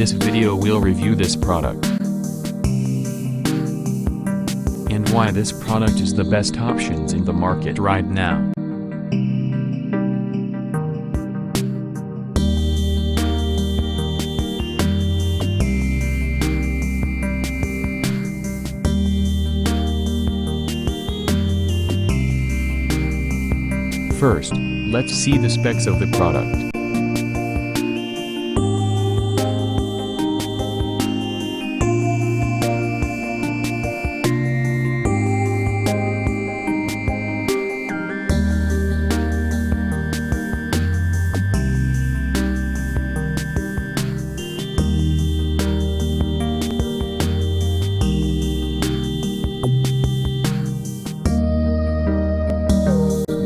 this video we'll review this product and why this product is the best options in the market right now. First, let's see the specs of the product.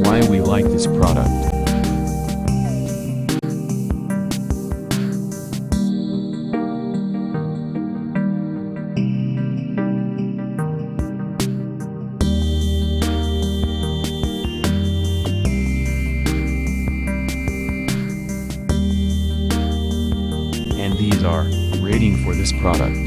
Why we like this product. And these are rating for this product.